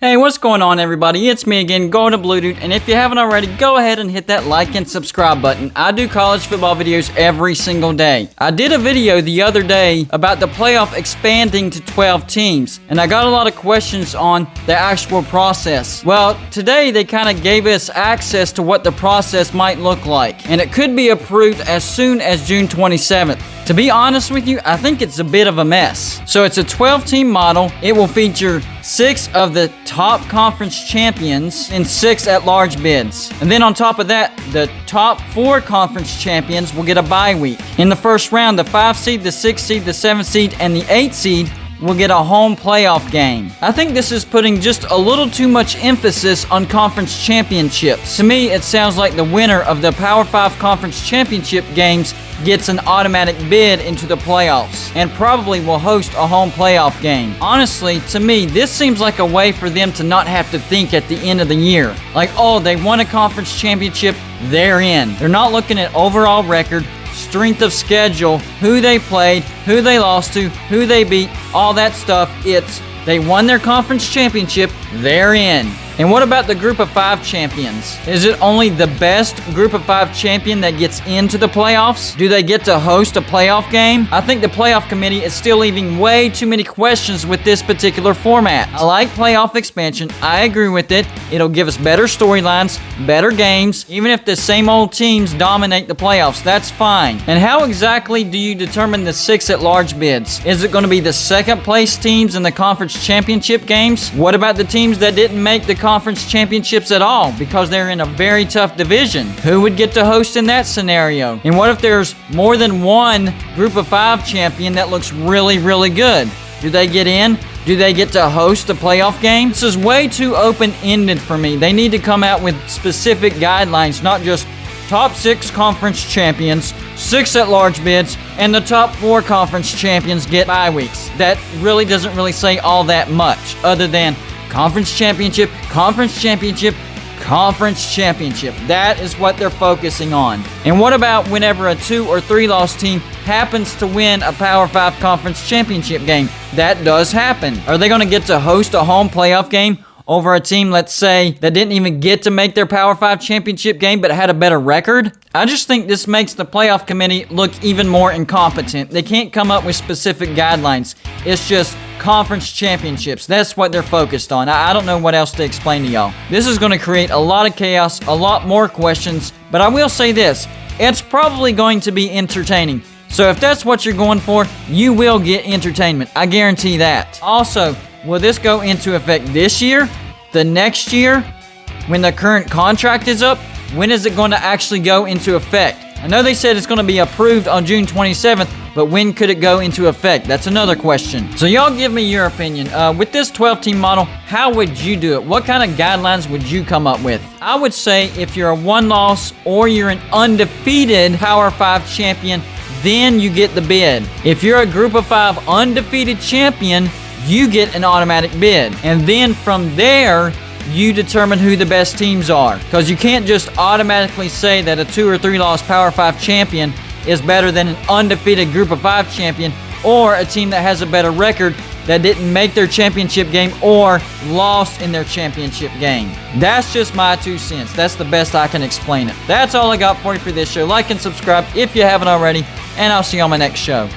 Hey, what's going on, everybody? It's me again, Golden Blue Dude, and if you haven't already, go ahead and hit that like and subscribe button. I do college football videos every single day. I did a video the other day about the playoff expanding to 12 teams, and I got a lot of questions on the actual process. Well, today they kind of gave us access to what the process might look like, and it could be approved as soon as June 27th. To be honest with you, I think it's a bit of a mess. So it's a 12-team model. It will feature 6 of the top conference champions and 6 at-large bids. And then on top of that, the top 4 conference champions will get a bye week. In the first round, the 5 seed, the 6 seed, the 7 seed, and the 8 seed will get a home playoff game. I think this is putting just a little too much emphasis on conference championships. To me, it sounds like the winner of the Power 5 conference championship games gets an automatic bid into the playoffs and probably will host a home playoff game. Honestly, to me, this seems like a way for them to not have to think at the end of the year. Like, oh, they won a conference championship, they're in. They're not looking at overall record, strength of schedule, who they played, who they lost to, who they beat, all that stuff. It's they won their conference championship, they're in. And what about the Group of 5 champions? Is it only the best Group of 5 champion that gets into the playoffs? Do they get to host a playoff game? I think the playoff committee is still leaving way too many questions with this particular format. I like playoff expansion. I agree with it. It'll give us better storylines, better games. Even if the same old teams dominate the playoffs, that's fine. And how exactly do you determine the 6 at-large bids? Is it going to be the second place teams in the conference championship games? What about the teams that didn't make the conference championships at all because they're in a very tough division? Who would get to host in that scenario? And what if there's more than one Group of 5 champion that looks really, really good? Do they get in? Do they get to host a playoff game? This is way too open-ended for me. They need to come out with specific guidelines, not just top 6 conference champions, 6 at-large bids, and the top 4 conference champions get bye weeks. That really doesn't really say all that much other than conference championship, conference championship, conference championship. That is what they're focusing on. And what about whenever a 2 or 3 loss team happens to win a Power 5 conference championship game? That does happen. Are they going to get to host a home playoff game over a team, let's say, that didn't even get to make their Power 5 championship game but had a better record? I just think this makes the playoff committee look even more incompetent. They can't come up with specific guidelines. It's just conference championships. That's what they're focused on. I don't know what else to explain to y'all. This is going to create a lot of chaos, a lot more questions, but I will say this. It's probably going to be entertaining. So if that's what you're going for, you will get entertainment. I guarantee that. Also, will this go into effect this year? The next year? When the current contract is up? When is it going to actually go into effect? I know they said it's going to be approved on June 27th, but when could it go into effect? That's another question. So y'all give me your opinion. With this 12-team model, how would you do it? What kind of guidelines would you come up with? I would say if you're a 1-loss or you're an undefeated Power 5 champion, then you get the bid. If you're a Group of 5 undefeated champion, you get an automatic bid. And then from there, you determine who the best teams are. Because you can't just automatically say that a 2 or 3 loss Power 5 champion is better than an undefeated Group of 5 champion or a team that has a better record that didn't make their championship game or lost in their championship game. That's just my 2 cents. That's the best I can explain it. That's all I got for you for this show. Like and subscribe if you haven't already, and I'll see you on my next show.